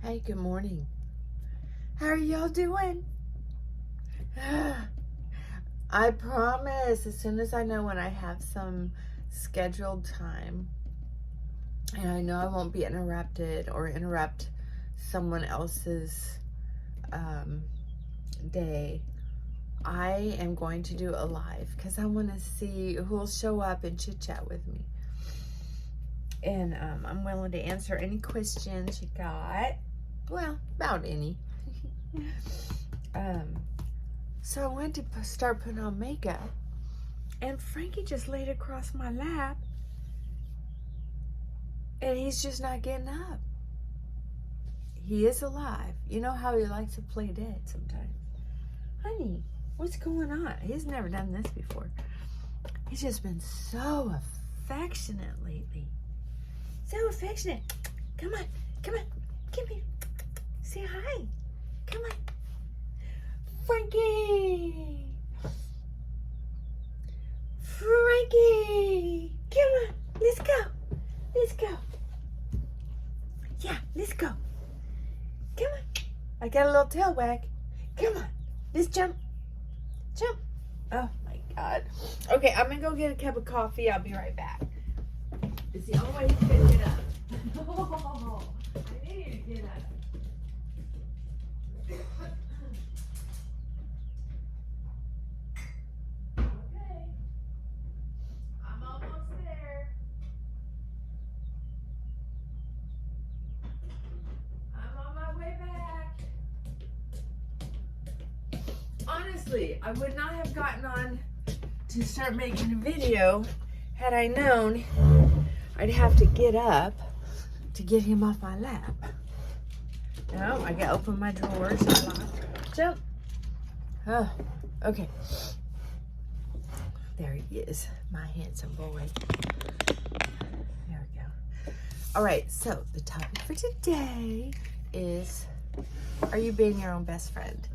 Hey, good morning. How are y'all doing? I promise, as soon as I know when I have some scheduled time, and I know I won't be interrupted or interrupt someone else's day, I am going to do a live because I want to see who will show up and chit chat with me. And I'm willing to answer any questions you got. Well, about any. So I went to start putting on makeup, and Frankie just laid across my lap, and he's just not getting up. He is alive. You know how he likes to play dead sometimes. Honey, what's going on? He's never done this before. He's just been so affectionate lately. So affectionate. Come on, come here. Say hi. Come on. Frankie! Frankie! Come on, let's go. Let's go. Yeah, let's go. Come on. I got a little tail wag. Come on, let's jump. Jump. Oh my God. Okay, I'm gonna go get a cup of coffee. I'll be right back. It's the only way he's gonna get up. Oh, I need to get up. Honestly, I would not have gotten on to start making a video had I known I'd have to get up to get him off my lap. No, I gotta open my drawers. Jump. Oh, okay. There he is, my handsome boy. There we go. All right, so the topic for today is, are you being your own best friend?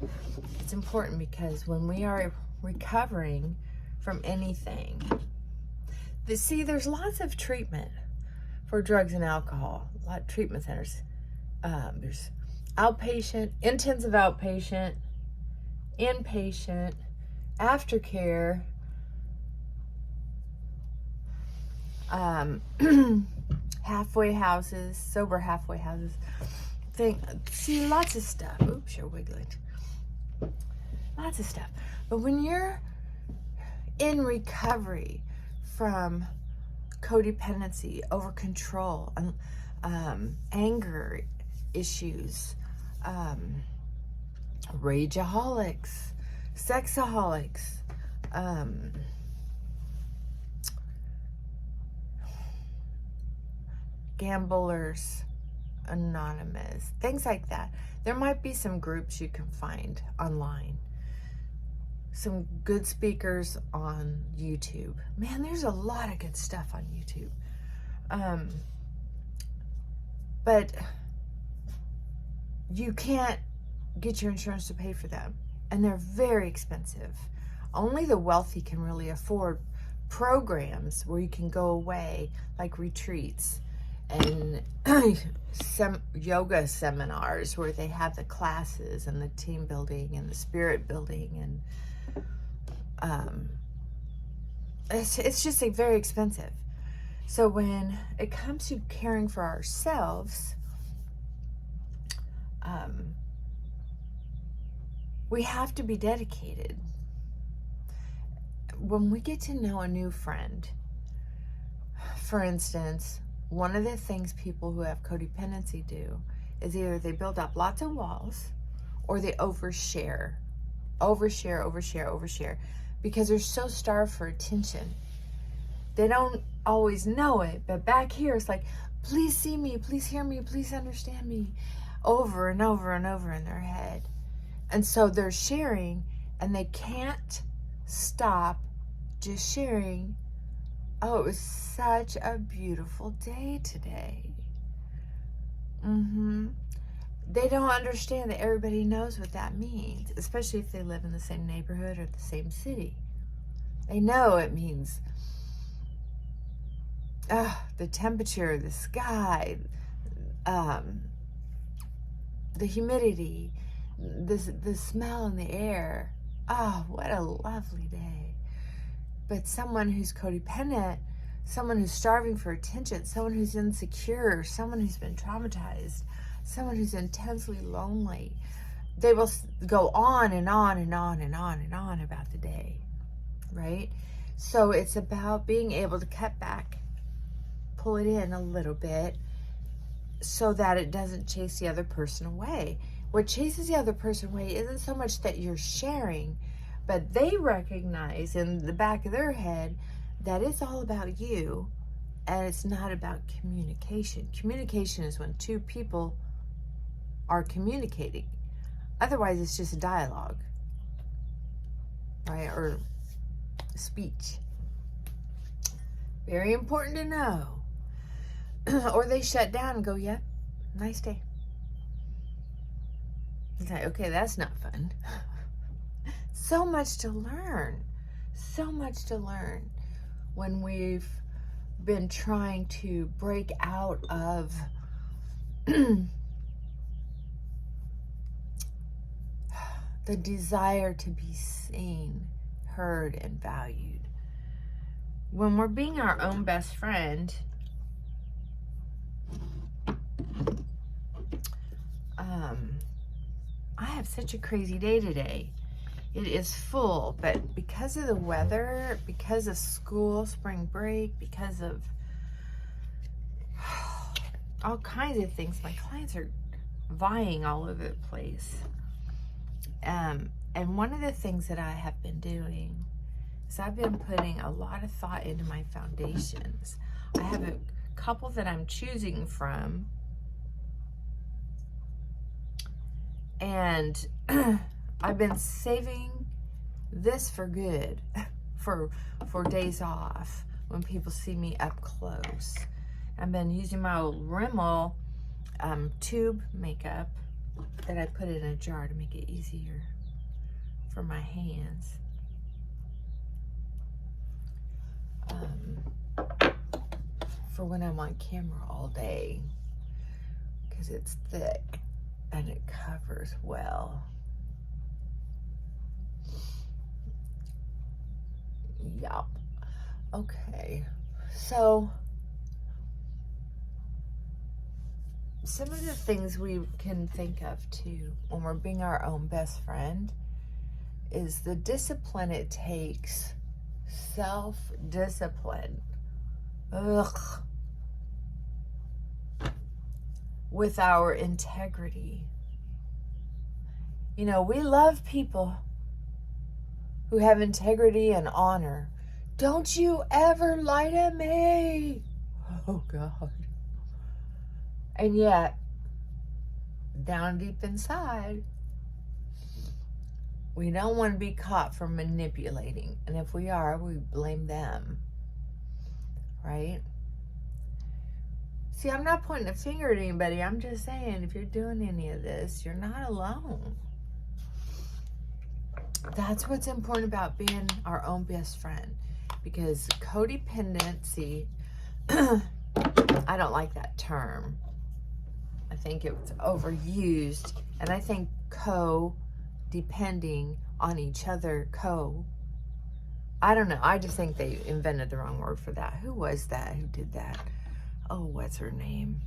It's important because when we are recovering from anything, there's lots of treatment for drugs and alcohol, a lot of treatment centers. There's outpatient, intensive outpatient, inpatient, aftercare, halfway houses, sober halfway houses. See, lots of stuff. Oops, you're wiggling. Lots of stuff. But when you're in recovery from codependency, over control, anger issues, rageaholics, sexaholics, Gamblers Anonymous, things like that. There might be some groups you can find online. Some good speakers on YouTube. Man, there's a lot of good stuff on YouTube. But you can't get your insurance to pay for them. And they're very expensive. Only the wealthy can really afford programs where you can go away, like retreats and some yoga seminars where they have the classes and the team building and the spirit building, and it's just like very expensive. So when it comes to caring for ourselves, we have to be dedicated. When we get to know a new friend, for instance, one of the things people who have codependency do is either they build up lots of walls or they overshare, because they're so starved for attention. They don't always know it, but back here it's like, please see me, please hear me, please understand me, over and over and over in their head. And so they're sharing and they can't stop just sharing. Oh, it was such a beautiful day today. They don't understand that everybody knows what that means, especially if they live in the same neighborhood or the same city. They know it means the temperature, the sky, the humidity, the smell in the air. Oh, what a lovely day. But someone who's codependent, someone who's starving for attention, someone who's insecure, someone who's been traumatized, someone who's intensely lonely, they will go on and on and on and on and on about the day, right? So it's about being able to cut back, pull it in a little bit so that it doesn't chase the other person away. What chases the other person away isn't so much that you're sharing, but they recognize in the back of their head that it's all about you and it's not about communication. Communication is when two people are communicating. Otherwise, it's just a dialogue, right? Or speech. Very important to know. Or they shut down and go, yep, nice day. It's like, okay, that's not fun. So much to learn. So much to learn when we've been trying to break out of the desire to be seen, heard, and valued. When we're being our own best friend, I have such a crazy day today. It is full, but because of the weather, because of school, spring break, because of all kinds of things, my clients are vying all over the place. And one of the things that I have been doing is I've been putting a lot of thought into my foundations. I have a couple that I'm choosing from. And I've been saving this for good, for days off, when people see me up close. I've been using my old Rimmel tube makeup that I put in a jar to make it easier for my hands. For when I'm on camera all day, because it's thick and it covers well. Yup. Okay. So some of the things we can think of too when we're being our own best friend is the discipline it takes. Self-discipline. Ugh. With our integrity. You know, we love people who have integrity and honor. Don't you ever lie to me. Oh, God. And yet, down deep inside, we don't want to be caught for manipulating. And if we are, we blame them. Right? See, I'm not pointing a finger at anybody. I'm just saying, if you're doing any of this, you're not alone. That's what's important about being our own best friend. Because codependency, I don't like that term. I think it's overused. And I think depending on each other, I don't know. I just think they invented the wrong word for that. Who was that? Who did that? Oh, what's her name?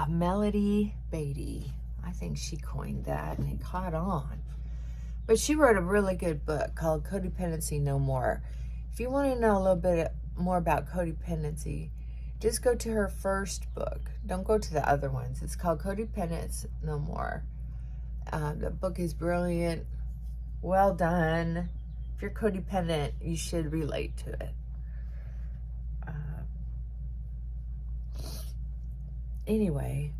Melody Beatty. I think she coined that and it caught on. But she wrote a really good book called Codependency No More. If you want to know a little bit more about codependency, just go to her first book. Don't go to the other ones. It's called Codependence No More. The book is brilliant. Well done. If you're codependent, you should relate to it. Anyway,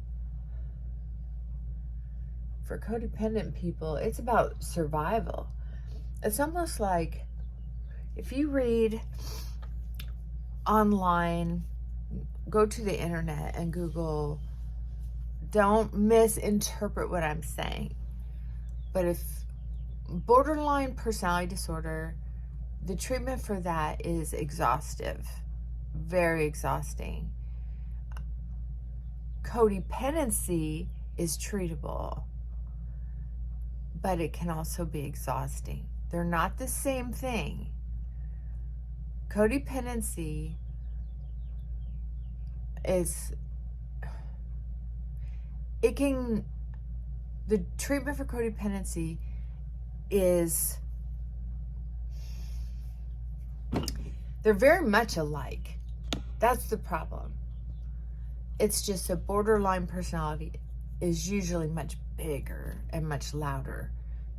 for codependent people, it's about survival. It's almost like if you read online, go to the internet and Google, don't misinterpret what I'm saying. But if borderline personality disorder, the treatment for that is exhaustive, very exhausting. Codependency is treatable, but it can also be exhausting. They're not the same thing. Codependency is, the treatment for codependency is, they're very much alike. That's the problem. It's just a borderline personality is usually much bigger and much louder.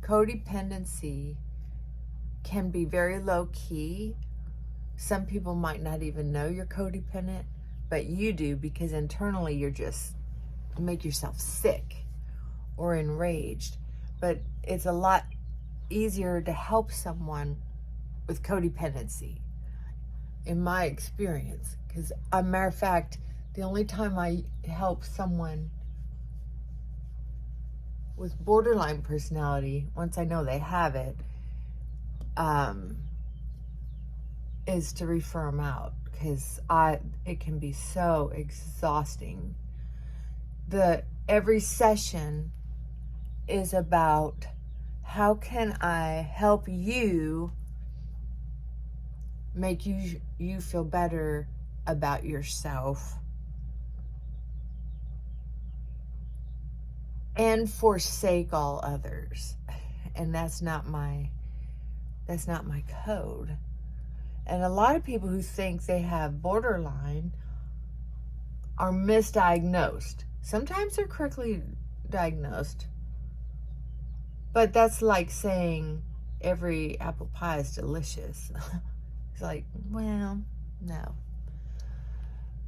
Codependency can be very low key. Some people might not even know you're codependent, but you do, because internally you're just make yourself sick or enraged. But it's a lot easier to help someone with codependency, in my experience, because a matter of fact, the only time I help someone with borderline personality, once I know they have it, is to refer them out, because it can be so exhausting. Every session is about, how can I help you make you feel better about yourself and forsake all others. And that's not my code. And a lot of people who think they have borderline are misdiagnosed. Sometimes they're correctly diagnosed, but that's like saying every apple pie is delicious. It's like, well, no.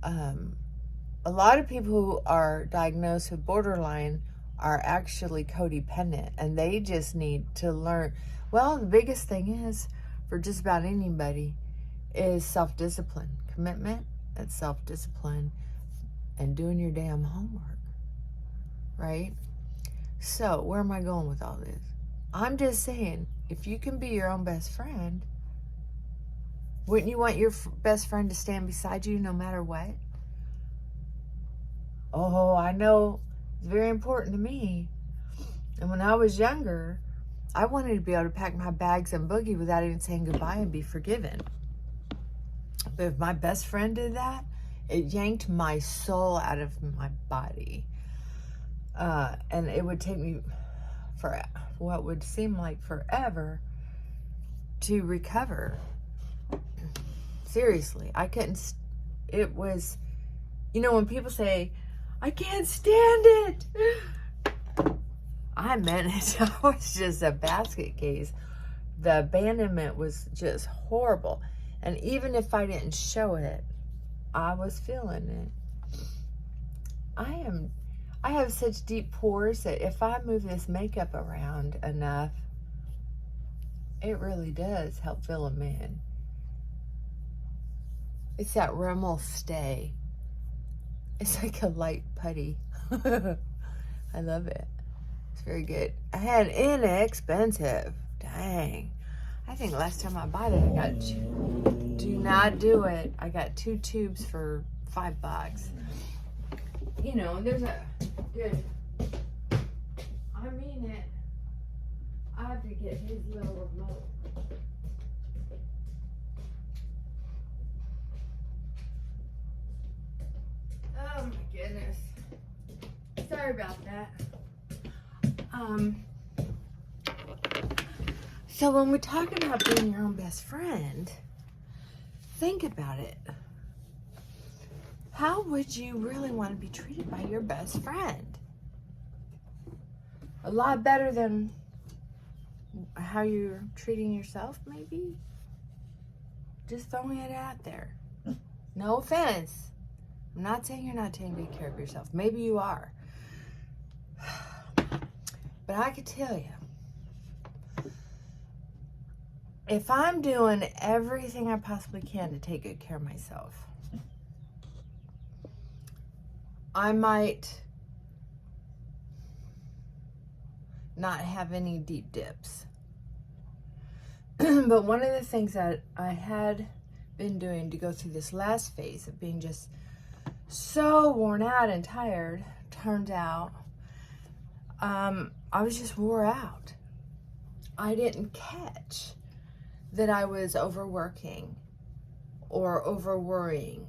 A lot of people who are diagnosed with borderline are actually codependent, and they just need to learn. Well, the biggest thing is, for just about anybody, is self-discipline, commitment, and self-discipline, and doing your damn homework, right? So where am I going with all this? I'm just saying, if you can be your own best friend, wouldn't you want your best friend to stand beside you no matter what? Oh, I know, it's very important to me. And when I was younger, I wanted to be able to pack my bags and boogie without even saying goodbye and be forgiven. But if my best friend did that, it yanked my soul out of my body. And it would take me for what would seem like forever to recover. Seriously, I couldn't. It was, when people say, I can't stand it, I meant it. I was just a basket case. The abandonment was just horrible. And even if I didn't show it, I was feeling it. I have such deep pores that if I move this makeup around enough, it really does help fill them in. It's that Rimmel Stay. It's like a light putty. I love it. It's very good. And inexpensive. Dang. I think last time I bought it, I got do not do it. I got 2 tubes for $5. There's a good, I mean it. I have to get his little remote. Oh my goodness. Sorry about that. So when we talk about being your own best friend, think about it. How would you really want to be treated by your best friend? A lot better than how you're treating yourself, maybe? Just throwing it out there. No offense. I'm not saying you're not taking good care of yourself. Maybe you are. But I could tell you, if I'm doing everything I possibly can to take good care of myself, I might not have any deep dips. But one of the things that I had been doing to go through this last phase of being just so worn out and tired, turned out I was just wore out. I didn't catch that I was overworking or over worrying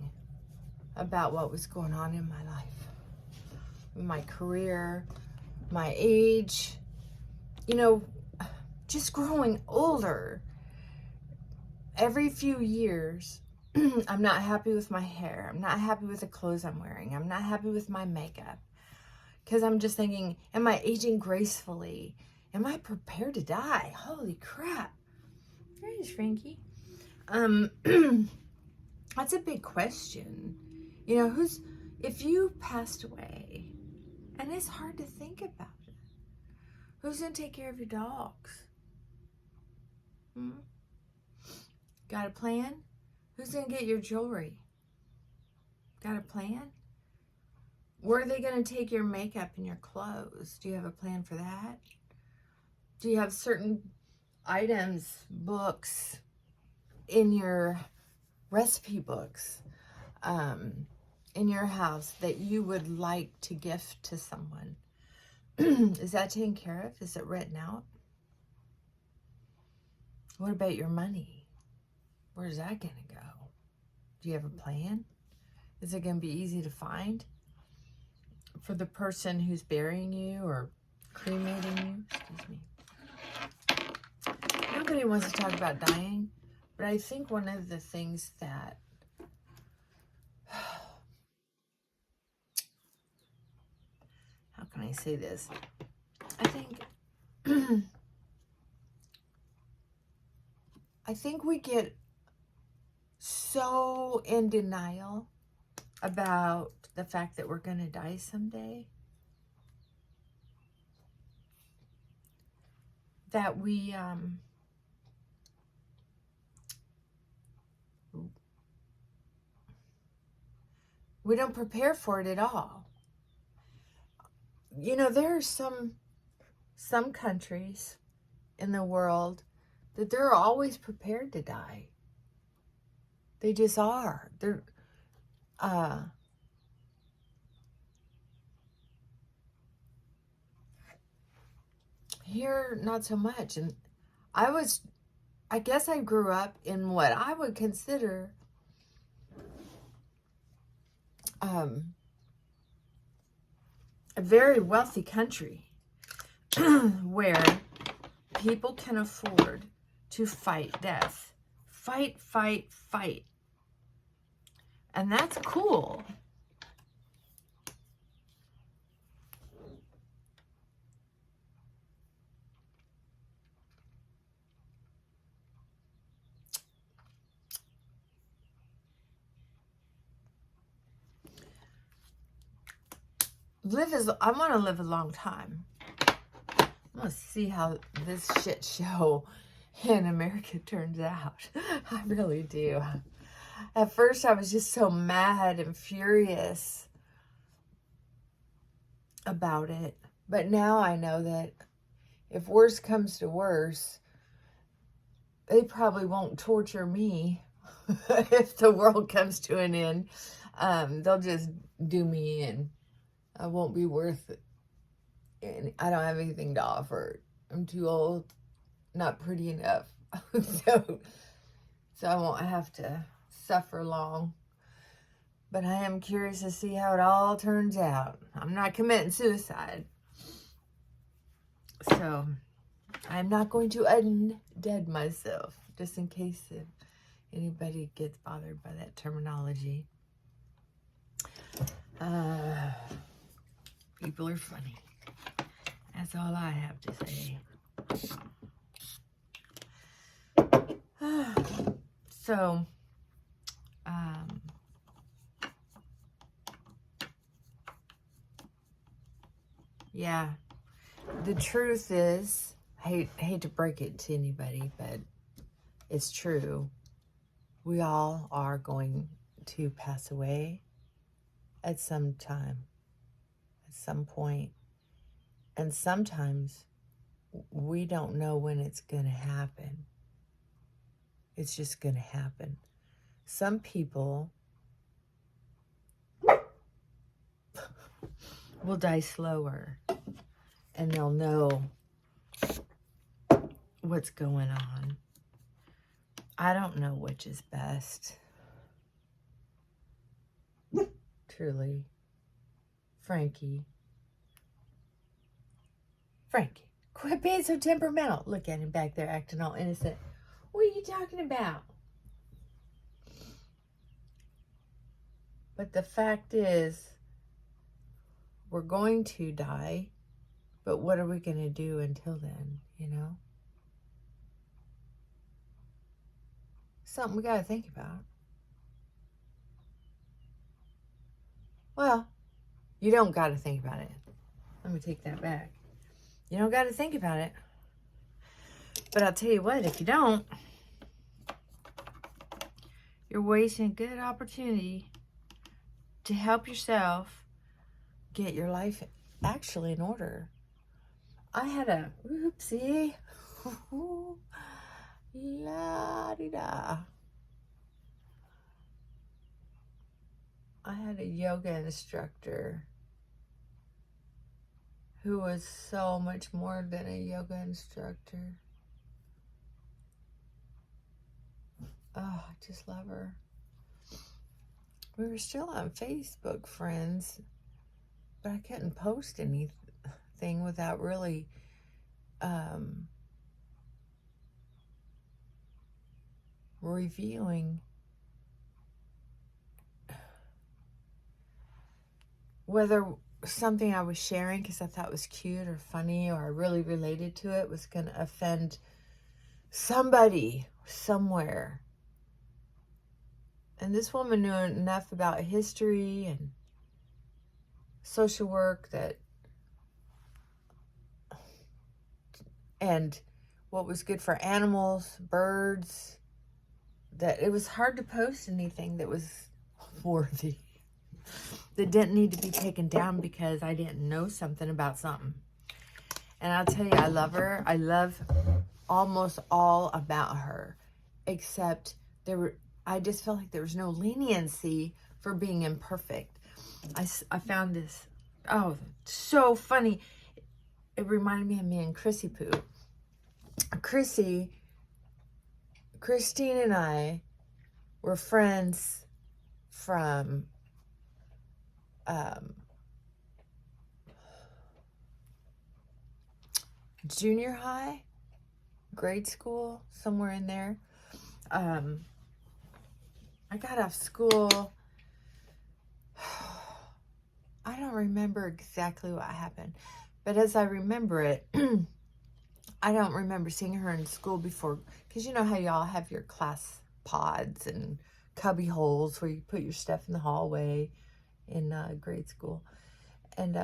about what was going on in my life, my career, my age, you know, just growing older. Every few years, I'm not happy with my hair. I'm not happy with the clothes I'm wearing. I'm not happy with my makeup. Because I'm just thinking, am I aging gracefully? Am I prepared to die? Holy crap. There's Frankie. That's a big question. You know, if you passed away, and it's hard to think about it, who's going to take care of your dogs? Got a plan? Who's going to get your jewelry? Got a plan? Where are they going to take your makeup and your clothes? Do you have a plan for that? Do you have certain items, books, in your recipe books, in your house that you would like to gift to someone? Is that taken care of? Is it written out? What about your money? Where's that going to go? Do you have a plan? Is it going to be easy to find for the person who's burying you or cremating you? Excuse me. Nobody wants to talk about dying, but I think one of the things that how can I say this? I think we get so in denial about the fact that we're going to die someday that we don't prepare for it at all. You know, there are some countries in the world that they're always prepared to die. They just are. They're here, not so much. And I guess I grew up in what I would consider a very wealthy country where people can afford to fight death. Fight. And that's cool. I want to live a long time. I want to see how this shit show in America turns out. I really do. At first, I was just so mad and furious about it. But now I know that if worse comes to worse, they probably won't torture me if the world comes to an end. They'll just do me in. I won't be worth it. And I don't have anything to offer. I'm too old, not pretty enough. so I won't have to suffer long. But I am curious to see how it all turns out. I'm not committing suicide. So I'm not going to undead myself, just in case if anybody gets bothered by that terminology. People are funny. That's all I have to say. So, yeah, the truth is, I hate to break it to anybody, but it's true. We all are going to pass away at some time, at some point. And sometimes we don't know when it's going to happen. It's just going to happen. Some people will die slower and they'll know what's going on. I don't know which is best. Truly. Frankie, quit being so temperamental. Look at him back there acting all innocent. What are you talking about? But the fact is, we're going to die, but what are we going to do until then, you know? Something we got to think about. Well, you don't got to think about it. Let me take that back. You don't got to think about it. But I'll tell you what, if you don't, you're wasting a good opportunity to help yourself get your life actually in order. I had a whoopsie. La-di-da. I had a yoga instructor who was so much more than a yoga instructor. Oh, I just love her. We were still on Facebook friends, but I couldn't post anything without really revealing whether something I was sharing because I thought was cute or funny or I really related to it was going to offend somebody somewhere. And this woman knew enough about history and social work and what was good for animals, birds, that it was hard to post anything that was worthy, that didn't need to be taken down because I didn't know something about something. And I'll tell you, I love her. I love almost all about her, except I just felt like there was no leniency for being imperfect. I found this, so funny. It reminded me of me and Chrissy Poo. Christine and I were friends from junior high, grade school, somewhere in there. I got off school. I don't remember exactly what happened, but as I remember it, I don't remember seeing her in school before, because you know how y'all have your class pods and cubby holes where you put your stuff in the hallway in grade school. And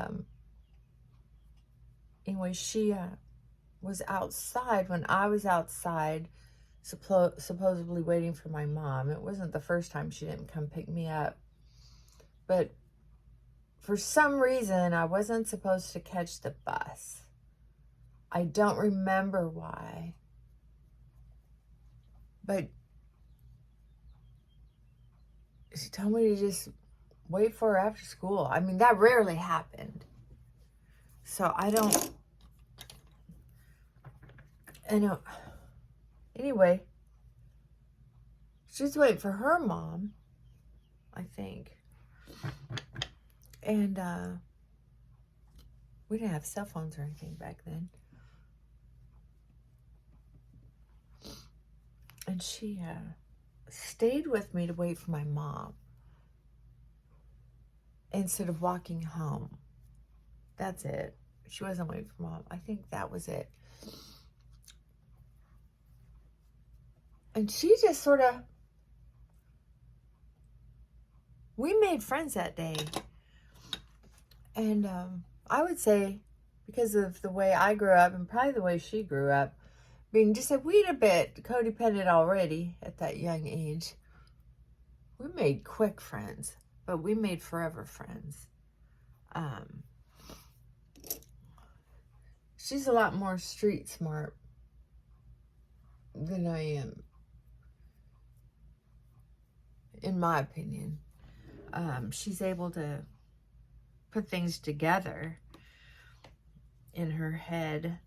anyway, she was outside when I was outside, supposedly waiting for my mom. It wasn't the first time she didn't come pick me up, but for some reason I wasn't supposed to catch the bus. I don't remember why, but she told me to just wait for her after school. I mean, that rarely happened. So I know. Anyway, she's waiting for her mom, I think. And we didn't have cell phones or anything back then. And she stayed with me to wait for my mom instead of walking home. That's it. She wasn't waiting for mom. I think that was it. And she just sort of, we made friends that day. And I would say, because of the way I grew up and probably the way she grew up, being just a wee bit codependent already at that young age, we made quick friends, but we made forever friends. She's a lot more street smart than I am, in my opinion. She's able to put things together in her head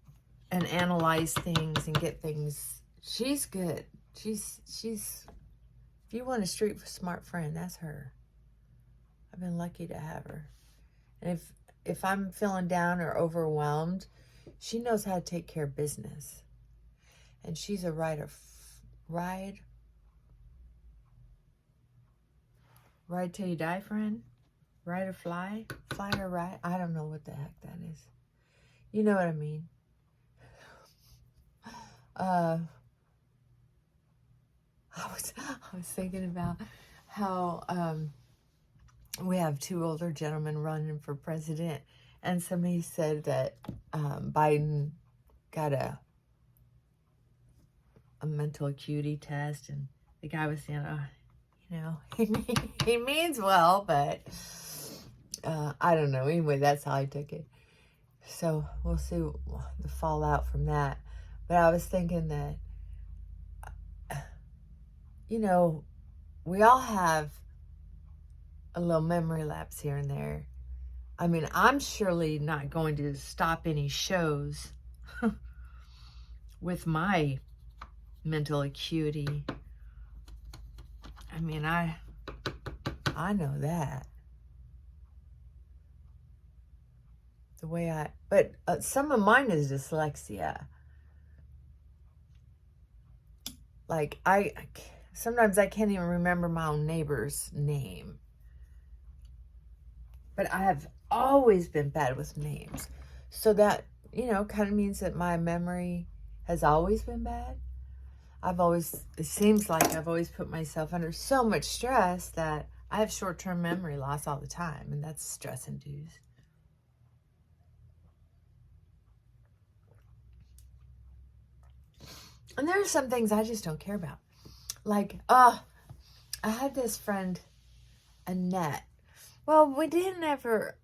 and analyze things and get things. She's good. She's if you want a street smart friend, that's her. I've been lucky to have her. And if I'm feeling down or overwhelmed, she knows how to take care of business. And she's a ride till you die friend? Ride or fly? Fly or ride? I don't know what the heck that is. You know what I mean. I was thinking about how we have two older gentlemen running for president, and somebody said that Biden got a mental acuity test, and the guy was saying, he means well, but I don't know. Anyway, that's how I took it. So we'll see the fallout from that. But I was thinking that, we all have a little memory lapse here and there. I mean, I'm surely not going to stop any shows with my mental acuity. I mean, I know that. The way but some of mine is dyslexia. Like, sometimes I can't even remember my own neighbor's name. But I have always been bad with names. So that, kind of means that my memory has always been bad. It seems like I've always put myself under so much stress that I have short-term memory loss all the time, and that's stress-induced. And there are some things I just don't care about. Like, I had this friend, Annette. Well, we didn't ever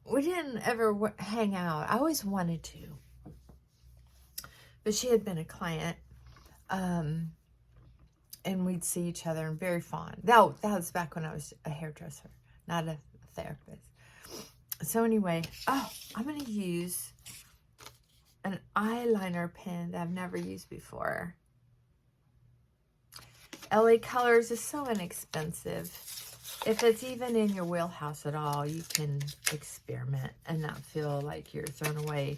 hang out. I always wanted to. But she had been a client. And we'd see each other and very fond. That was back when I was a hairdresser, not a therapist. So anyway, I'm going to use an eyeliner pen that I've never used before. LA Colors is so inexpensive. If it's even in your wheelhouse at all, you can experiment and not feel like you're throwing away,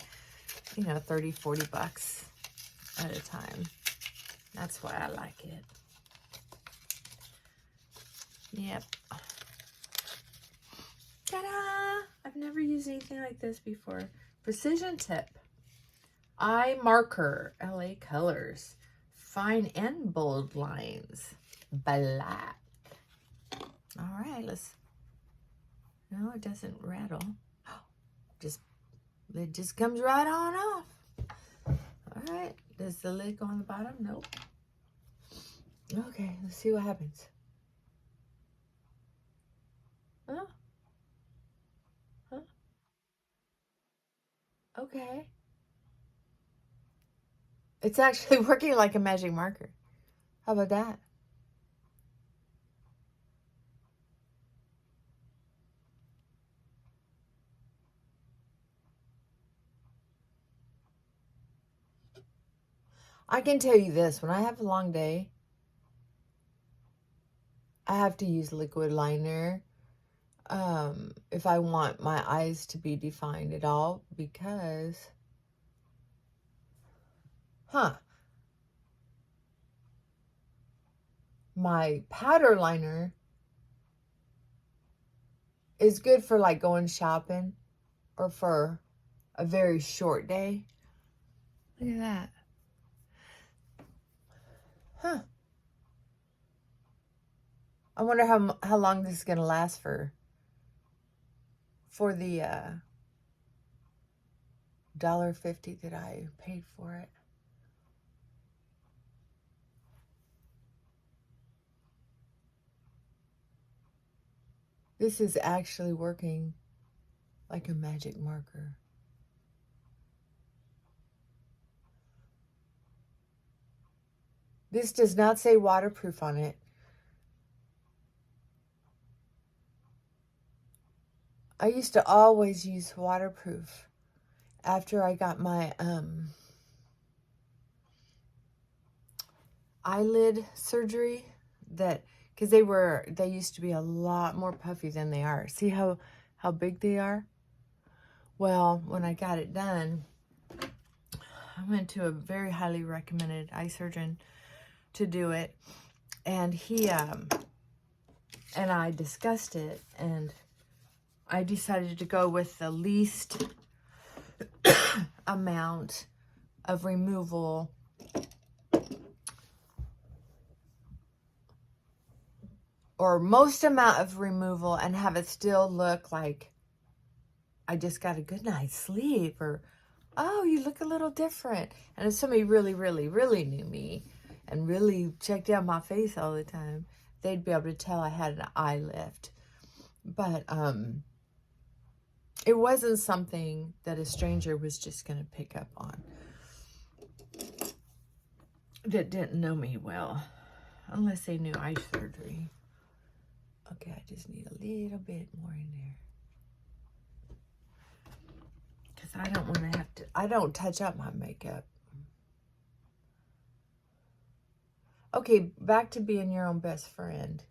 30, 40 bucks at a time. That's why I like it. Yep. Ta-da! I've never used anything like this before. Precision tip. Eye marker. LA Colors. Fine and bold lines. Black. All right, no, it doesn't rattle. It just comes right on off. All right. Does the lid go on the bottom? Nope. Okay, let's see what happens. Huh? Okay. It's actually working like a magic marker. How about that? I can tell you this, when I have a long day, I have to use liquid liner if I want my eyes to be defined at all, because, my powder liner is good for like going shopping or for a very short day. Look at that. I wonder how long this is going to last for the $1.50 that I paid for it. This is actually working like a magic marker. This does not say waterproof on it. I used to always use waterproof. after I got my eyelid surgery, that because they used to be a lot more puffy than they are. See how big they are? Well, when I got it done, I went to a very highly recommended eye surgeon to do it, and he and I discussed it, and I decided to go with the least amount of removal or most amount of removal and have it still look like I just got a good night's sleep, or, oh, you look a little different. And if somebody really, really, really knew me and really checked out my face all the time, they'd be able to tell I had an eye lift. But it wasn't something that a stranger was just going to pick up on that didn't know me well, unless they knew eye surgery. Okay, I just need a little bit more in there. Because I don't want to have to, I don't touch up my makeup. Okay, back to being your own best friend.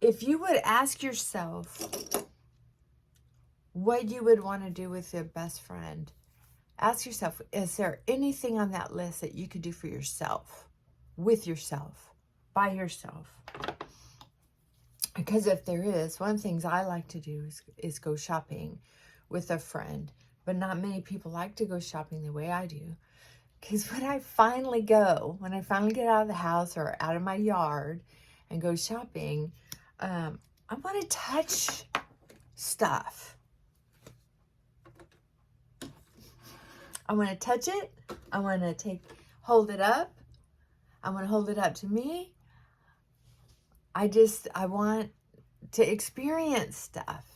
If you would ask yourself what you would want to do with your best friend, ask yourself, is there anything on that list that you could do for yourself, with yourself, by yourself? Because if there is, one of the things I like to do is go shopping with a friend. But not many people like to go shopping the way I do. Because when I finally get out of the house or out of my yard and go shopping, I want to touch stuff. I want to touch it. I want to hold it up. I want to hold it up to me. I want to experience stuff.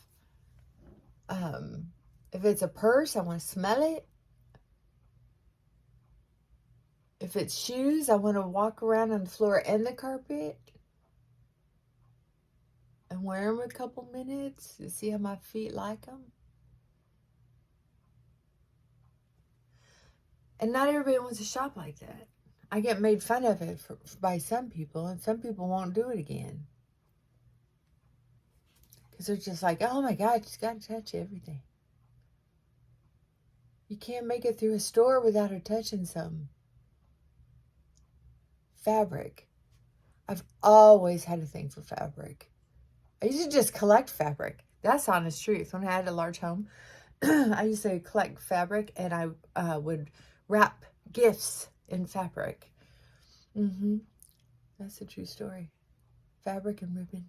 If it's a purse, I want to smell it. If it's shoes, I want to walk around on the floor and the carpet and wear them a couple minutes to see how my feet like them. And not everybody wants to shop like that. I get made fun of it by some people, and some people won't do it again. Because they're just like, oh my God, you just got to touch everything. You can't make it through a store without her touching something. Fabric. I've always had a thing for fabric. I used to just collect fabric. That's honest truth. When I had a large home, I used to collect fabric, and I would wrap gifts in fabric. That's a true story. Fabric and ribbons.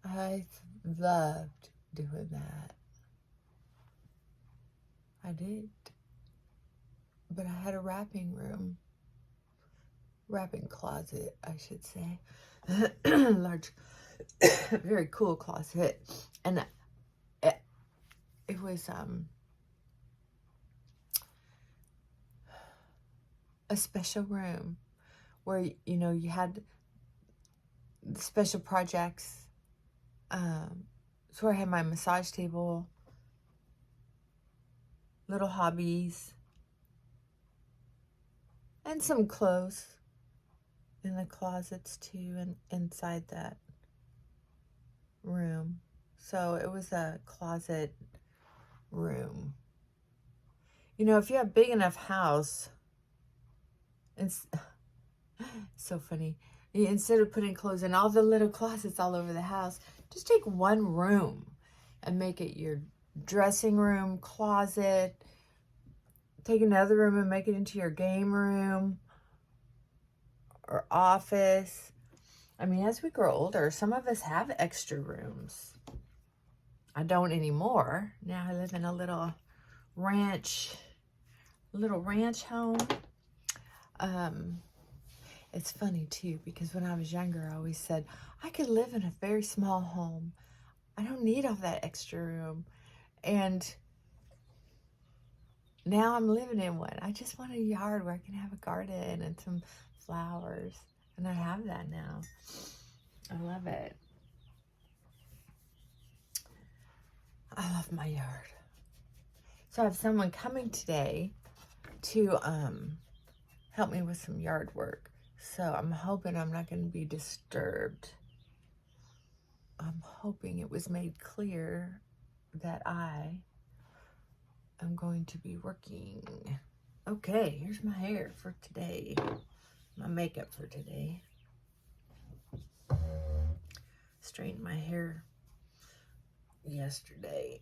I loved doing that. I did. But I had a wrapping closet, I should say. Large, very cool closet. And it was a special room where, you know, you had special projects. So I had my massage table, little hobbies, and some clothes in the closets too, and inside that room. So it was a closet room. You know, if you have a big enough house, it's so funny. Instead of putting clothes in all the little closets all over the house, just take one room and make it your dressing room, closet. Take another room and make it into your game room or office. I mean, as we grow older, some of us have extra rooms. I don't anymore. Now I live in a little ranch home. It's funny too, because when I was younger, I always said, I could live in a very small home. I don't need all that extra room. And now I'm living in one. I just want a yard where I can have a garden and some flowers. And I have that now. I love it. I love my yard. So I have someone coming today to help me with some yard work. So I'm hoping I'm not going to be disturbed. I'm hoping it was made clear that I am going to be working. Okay, here's my hair for today. My makeup for today. Straightened my hair yesterday.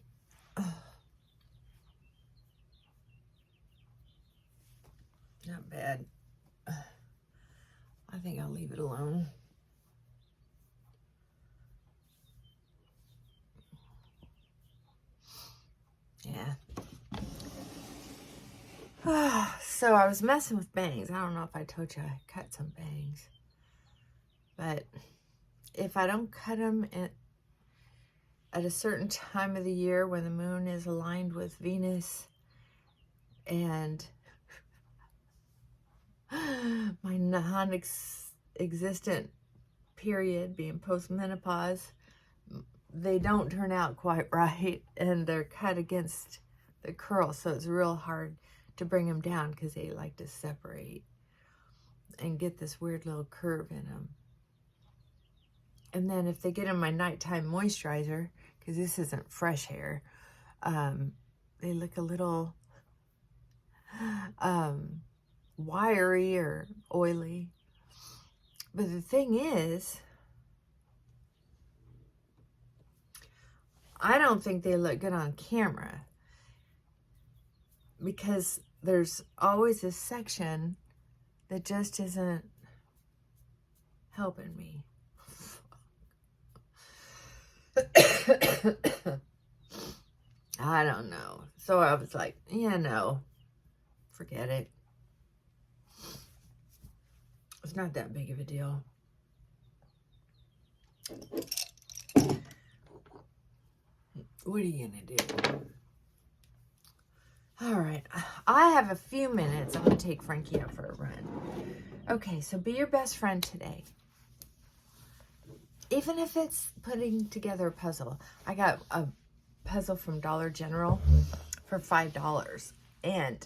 Not bad. I think I'll leave it alone. Yeah. So I was messing with bangs. I don't know if I told you I cut some bangs. But if I don't cut them at a certain time of the year when the moon is aligned with Venus and my non-existent period being postmenopause, they don't turn out quite right, and they're cut against the curl, so it's real hard to bring them down because they like to separate and get this weird little curve in them. And then if they get in my nighttime moisturizer, because this isn't fresh hair, they look a little wiry or oily. But the thing is, I don't think they look good on camera because there's always this section that just isn't helping me. I don't know. So I was like, yeah, no, forget it. It's not that big of a deal. What are you gonna do? All right, I have a few minutes. I'm gonna take Frankie out for a run. Okay, so be your best friend today. Even if it's putting together a puzzle. I got a puzzle from Dollar General for $5, and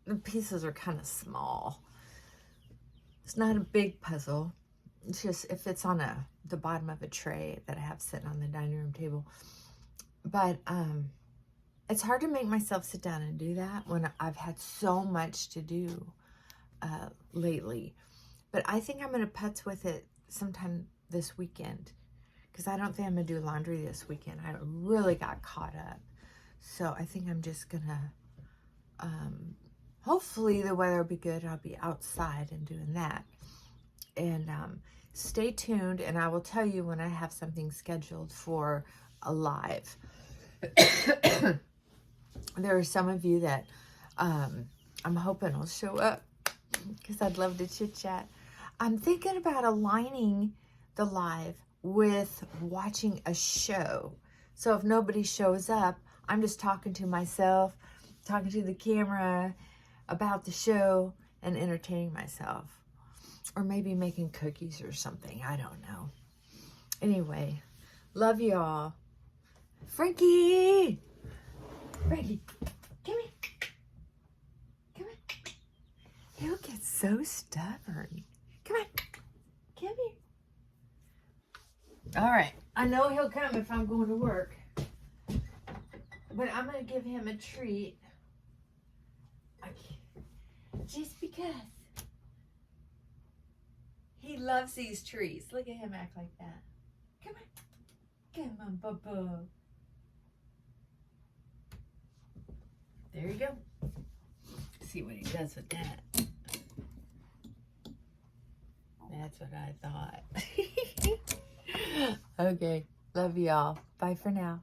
the pieces are kind of small. It's not a big puzzle. It's just, it fits on the bottom of a tray that I have sitting on the dining room table. But it's hard to make myself sit down and do that when I've had so much to do lately. But I think I'm going to putz with it sometime this weekend, because I don't think I'm going to do laundry this weekend. I really got caught up. So I think I'm just going to, hopefully the weather will be good. I'll be outside and doing that. And stay tuned, and I will tell you when I have something scheduled for a live. There are some of you that I'm hoping will show up because I'd love to chit chat. I'm thinking about aligning the live with watching a show. So if nobody shows up, I'm just talking to myself, talking to the camera about the show and entertaining myself. Or maybe making cookies or something. I don't know. Anyway, love y'all. Frankie! Frankie, come here. Come on. He'll get so stubborn. Come on. Come here. All right. I know he'll come if I'm going to work. But I'm going to give him a treat. Just because. He loves these trees. Look at him act like that. Come on. Come on, Bubba. There you go. See what he does with that. That's what I thought. Okay. Love y'all. Bye for now.